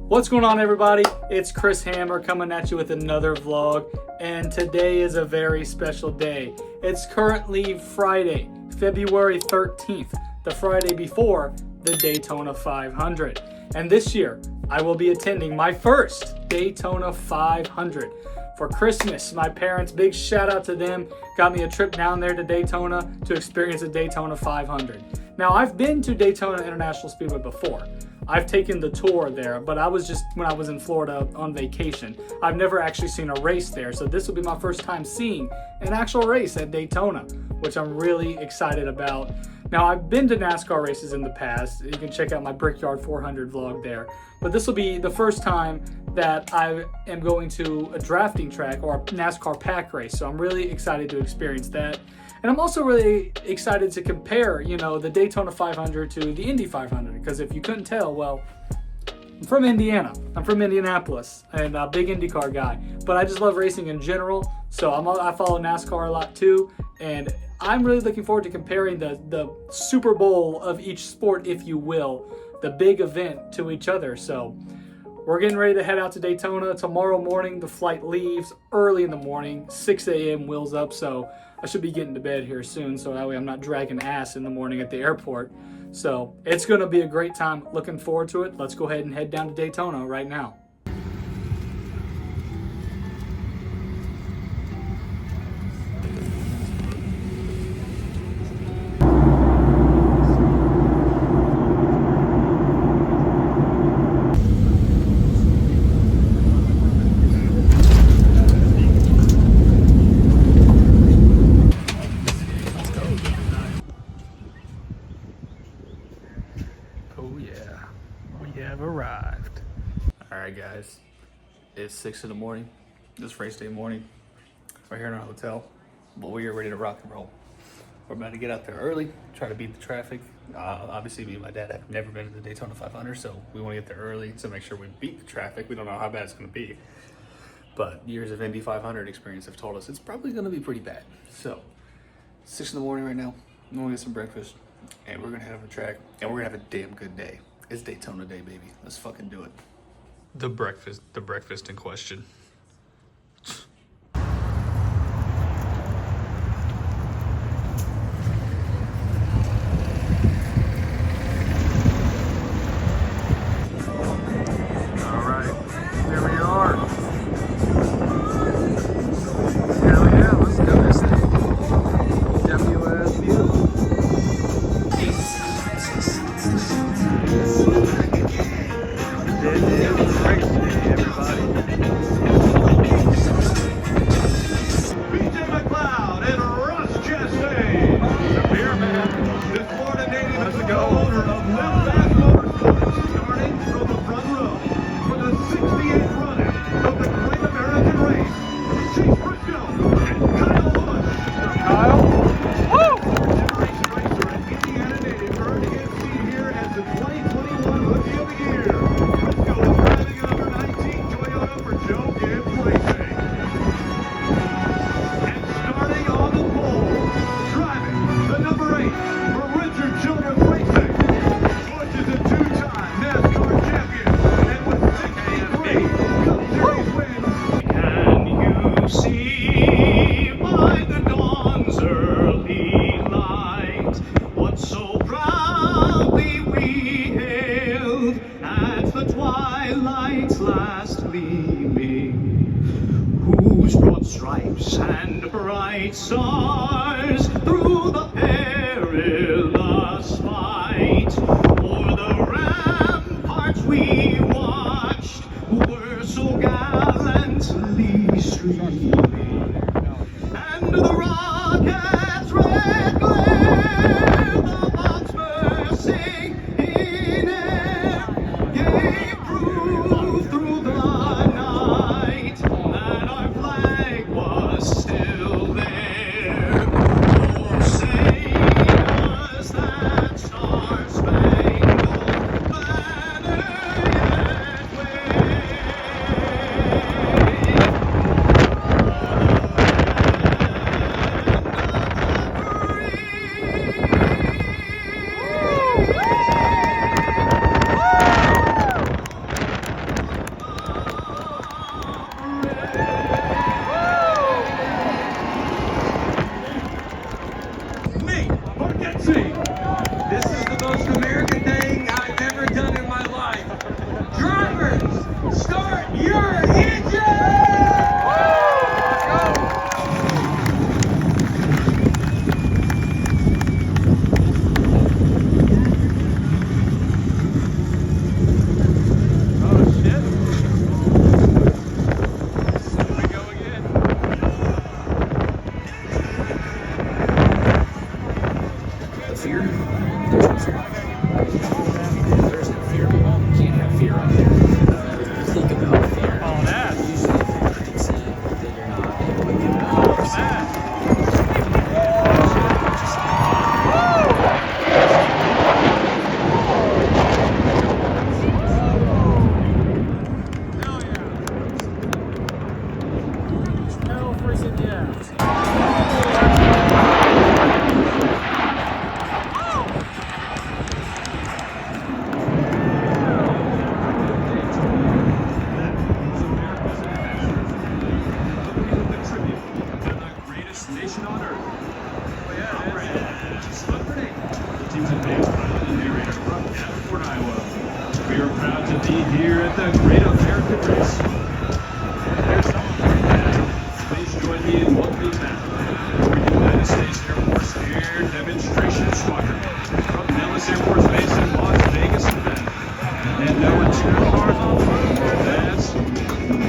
What's going on, everybody? It's Chris Hammer coming at you with another vlog, and today is a very special day. It's currently Friday, February 13th, the Friday before the Daytona 500. And this year, I will be attending my first Daytona 500. For Christmas, my parents, big shout out to them, got me a trip down there to Daytona to experience a Daytona 500. Now, I've been to Daytona International Speedway before. I've taken the tour there, but I was just when I was in Florida on vacation. I've never actually seen a race there, so this will be my first time seeing an actual race at Daytona, which I'm really excited about. Now, I've been to NASCAR races in the past. You can check out my Brickyard 400 vlog there. But this will be the first time that I am going to a drafting track or a NASCAR pack race, so I'm really excited to experience that. And I'm also really excited to compare, the Daytona 500 to the Indy 500, because if you couldn't tell, well, I'm from Indiana. I'm from Indianapolis, and a big IndyCar guy. But I just love racing in general, so I follow NASCAR a lot too, and I'm really looking forward to comparing the Super Bowl of each sport, if you will, the big event, to each other. So we're getting ready to head out to Daytona. Tomorrow morning, the flight leaves early in the morning, 6 a.m. wheels up, so I should be getting to bed here soon, so that way I'm not dragging ass in the morning at the airport. So it's going to be a great time. Looking forward to it. Let's go ahead and head down to Daytona right now. Oh yeah, we have arrived. All right, guys, it's 6 in the morning. This race day morning. We're here in our hotel, but we are ready to rock and roll. We're about to get out there early, try to beat the traffic. Obviously, me and my dad have never been to the Daytona 500, so we want to get there early to make sure we beat the traffic. We don't know how bad it's going to be, but years of Indy 500 experience have told us it's probably going to be pretty bad. So, 6 in the morning right now. I'm going to get some breakfast, and we're going to head over the track, and we're going to have a damn good day. It's Daytona day, baby. Let's fucking do it. The breakfast in question. Stripes and bright stars through the perilous fight. O'er the ramparts we watched were so gallantly streaming, and the rockets' red glare, the bombs bursting in air, gave proof through the night that our flag was still there. Oh, say does that star-spangled banner yet wave? here at the Great American Race. Here's some of them now. Please join me in welcoming back the United States Air Force Air Demonstration Squadron from Nellis Air Force Base in Las Vegas, Nevada. And number 2 cars on the road, that's the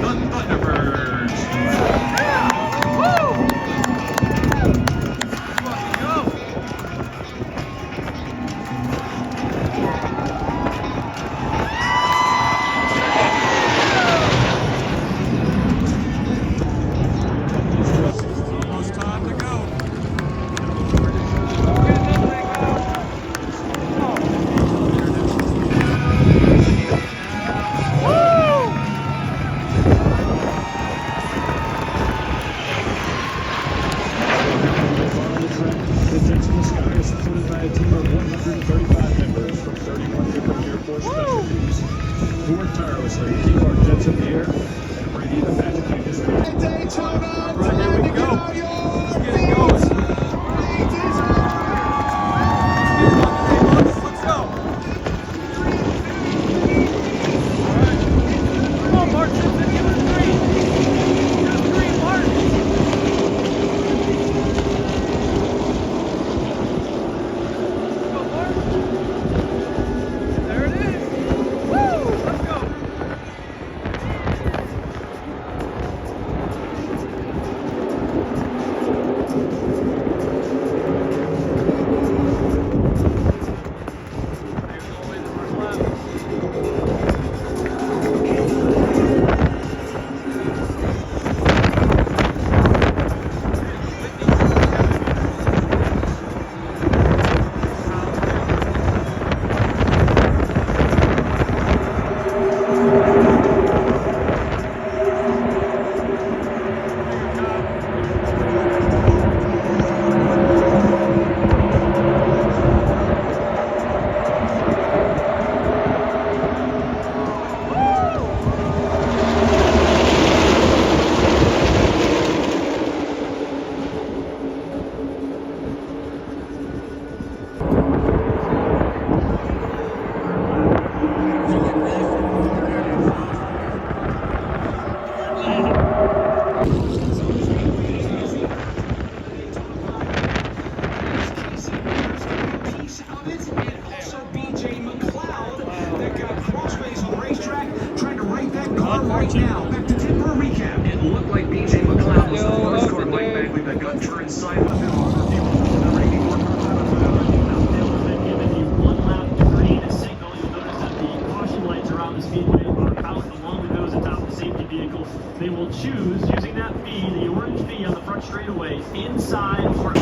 Thunderbirds. Almost time to go. The Jets in the Sky is supported by a team of 135 members from 31 different Air Force specialties who work tirelessly to keep our jets in the air and bring the magic of history. Daytona, Right, here we go. Let's get it going. Let's go. Come on, Martin. Give it a green. Give it a green, Martin. Go, Martin. There it is. Woo! Let's go. Right now, back to Tim for a recap. It looked like BJ McLeod was the first car Mike Bagley that got turned side of the field. They'll have been given the 1 lap green signal. You'll notice that the caution lights around the speedway are out along with those atop the safety vehicle. They will choose, using that V, the orange V on the front straightaway, inside or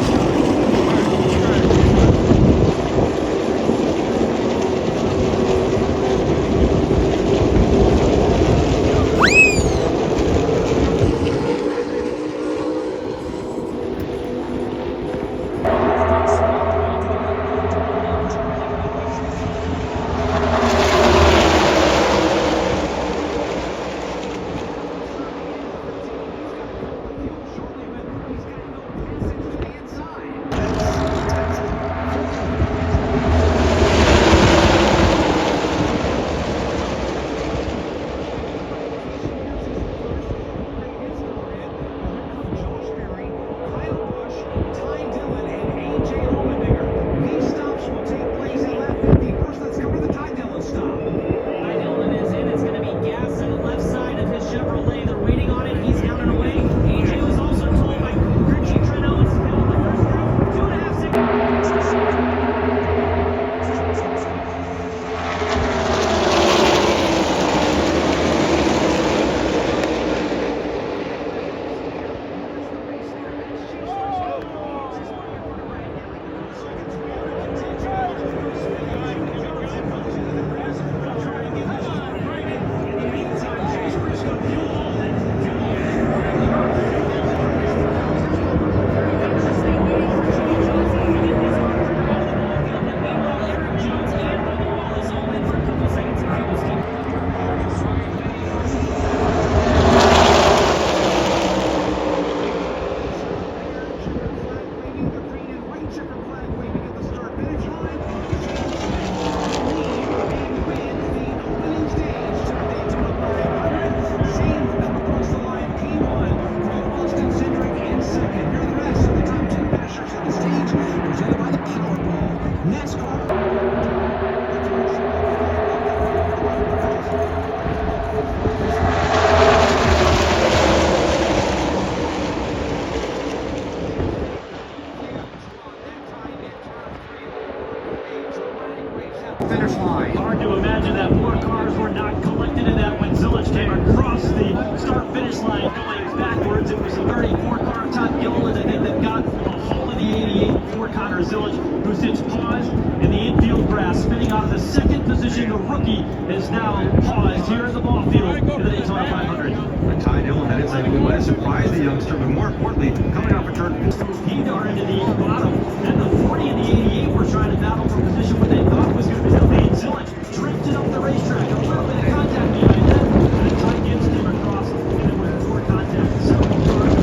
Zilic, who sits paused in the infield grass, spinning out of the second position. The rookie is now paused here in the ball field in the Daytona 500. Ty Dillon had it saying we might have surprised the youngster, but more importantly, coming off a turn. He darted into the bottom. Then the 40 and the 88 were trying to battle for position. What they thought was going to be the lead. Zilic drifted up the racetrack. A little bit of contact behind that. And Ty Gibbs came across, and then with more contact, several cars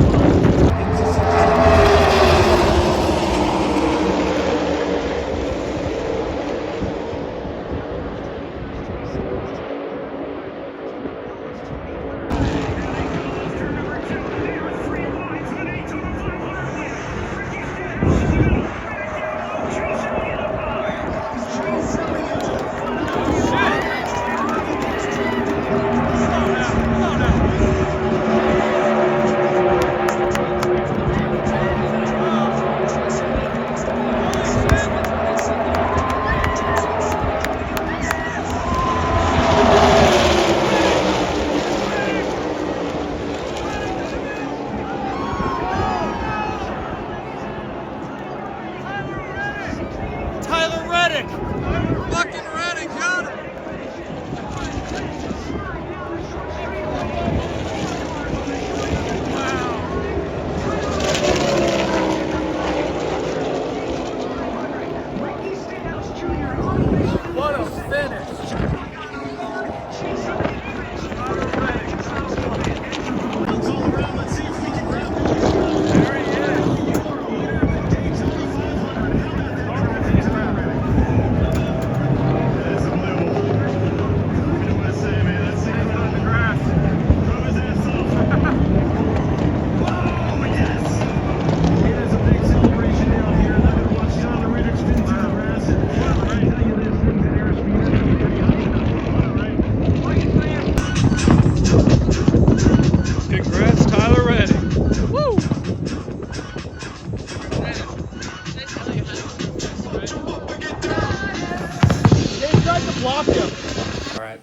Alright,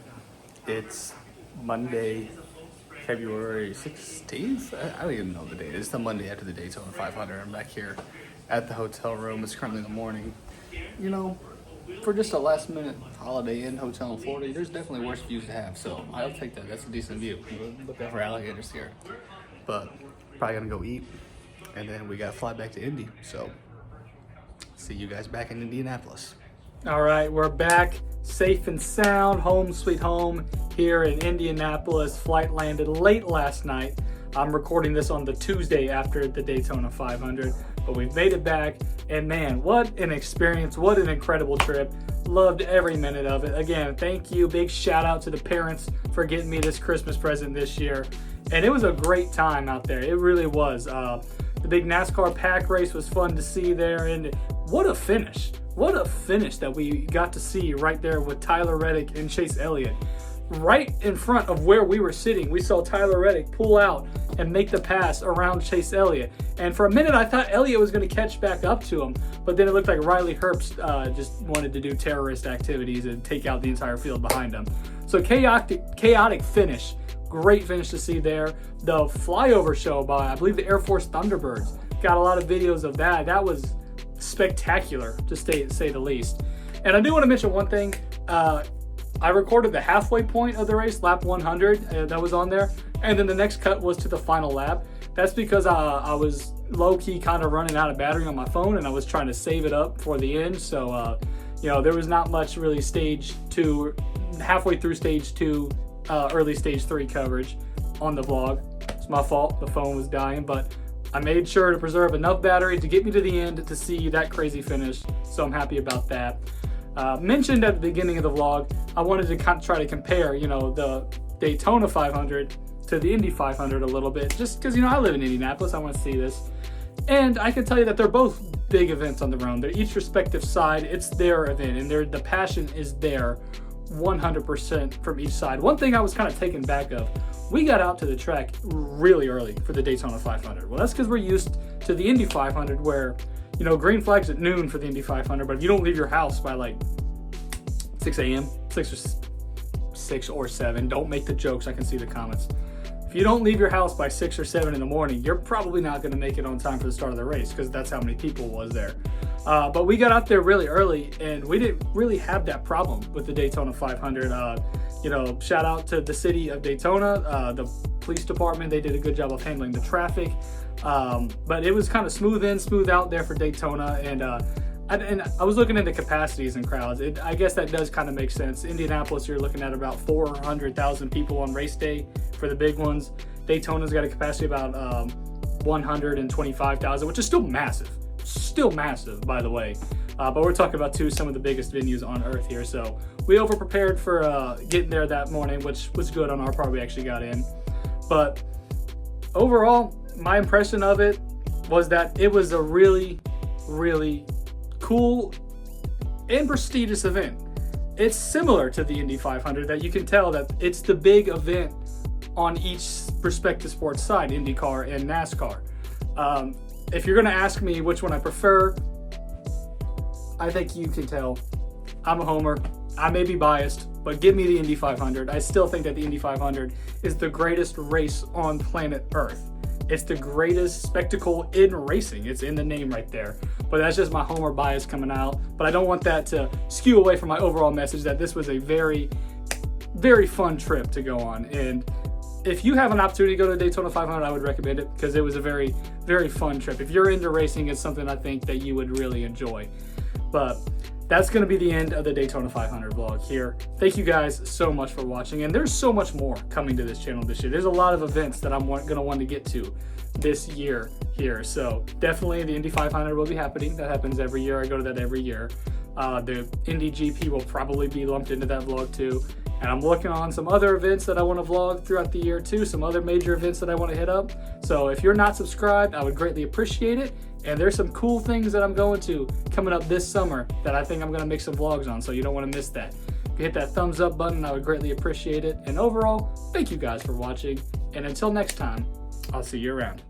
it's Monday, February 16th? I don't even know the date. It's the Monday after the Daytona 500. I'm back here at the hotel room. It's currently the morning. You know, for just a last minute Holiday Inn hotel in Florida, there's definitely worse views to have, so I'll take that. That's a decent view. Look out for alligators here. But probably gonna go eat, and then we gotta fly back to Indy, so see you guys back in Indianapolis. All right, we're back safe and sound, home sweet home here in Indianapolis. Flight landed late last night. I'm recording this on the Tuesday after the Daytona 500, but we've made it back, and man, what an experience, what an incredible trip. Loved every minute of it. Again, thank you, big shout out to the parents for getting me this Christmas present this year, and it was a great time out there. It really was. The big NASCAR pack race was fun to see there, and what a finish. What a finish that we got to see right there with Tyler Reddick and Chase Elliott. Right in front of where we were sitting, we saw Tyler Reddick pull out and make the pass around Chase Elliott. And for a minute, I thought Elliott was going to catch back up to him, but then it looked like Riley Herbst just wanted to do terrorist activities and take out the entire field behind him. So chaotic finish. Great finish to see there. The flyover show by, I believe, the Air Force Thunderbirds. Got a lot of videos of that. That was spectacular, to say the least. And I do want to mention one thing. I recorded the halfway point of the race, lap 100, that was on there. And then the next cut was to the final lap. That's because I was low-key kind of running out of battery on my phone, and I was trying to save it up for the end. So, there was not much really stage 2, halfway through stage 2, early stage 3 coverage on the vlog. It's my fault, the phone was dying, but I made sure to preserve enough battery to get me to the end to see that crazy finish, so I'm happy about that. Mentioned at the beginning of the vlog, I wanted to try to compare, the Daytona 500 to the Indy 500 a little bit, just because, I live in Indianapolis, I want to see this. And I can tell you that they're both big events on their own. They're each respective side, it's their event, and the passion is there 100% from each side. One thing I was kind of taken back of, we got out to the track really early for the Daytona 500. Well, that's because we're used to the Indy 500 where, green flags at noon for the Indy 500, but if you don't leave your house by like 6 a.m., 6 or 7, don't make the jokes, I can see the comments. If you don't leave your house by 6 or 7 in the morning, you're probably not going to make it on time for the start of the race, because that's how many people was there. But we got out there really early, and we didn't really have that problem with the Daytona 500. You know, shout out to the city of Daytona, the police department. They did a good job of handling the traffic. But it was kind of smooth in, smooth out there for Daytona. And I was looking into capacities and crowds. I guess that does kind of make sense. Indianapolis, you're looking at about 400,000 people on race day for the big ones. Daytona's got a capacity about 125,000, which is still massive. Still massive, by the way. But we're talking about some of the biggest venues on earth here. So we over-prepared for getting there that morning, which was good on our part. We actually got in. But overall, my impression of it was that it was a really, really cool and prestigious event. It's similar to the Indy 500, that you can tell that it's the big event on each respective sports side, IndyCar and NASCAR. If you're going to ask me which one I prefer, I think you can tell I'm a homer. I may be biased, but give me the Indy 500. I still think that the Indy 500 is the greatest race on planet Earth. It's the greatest spectacle in racing. It's in the name right there. But that's just my homer bias coming out. But I don't want that to skew away from my overall message that this was a very, very fun trip to go on. And if you have an opportunity to go to Daytona 500, I would recommend it because it was a very, very fun trip. If you're into racing, it's something I think that you would really enjoy. But that's going to be the end of the Daytona 500 vlog here. Thank you guys so much for watching. And there's so much more coming to this channel this year. There's a lot of events that I'm going to want to get to this year here. So definitely the Indy 500 will be happening. That happens every year. I go to that every year. The Indy GP will probably be lumped into that vlog too. And I'm working on some other events that I want to vlog throughout the year too, some other major events that I want to hit up. So if you're not subscribed, I would greatly appreciate it. And there's some cool things that I'm going to coming up this summer that I think I'm going to make some vlogs on, so you don't want to miss that. If you hit that thumbs up button, I would greatly appreciate it. And overall, thank you guys for watching. And until next time, I'll see you around.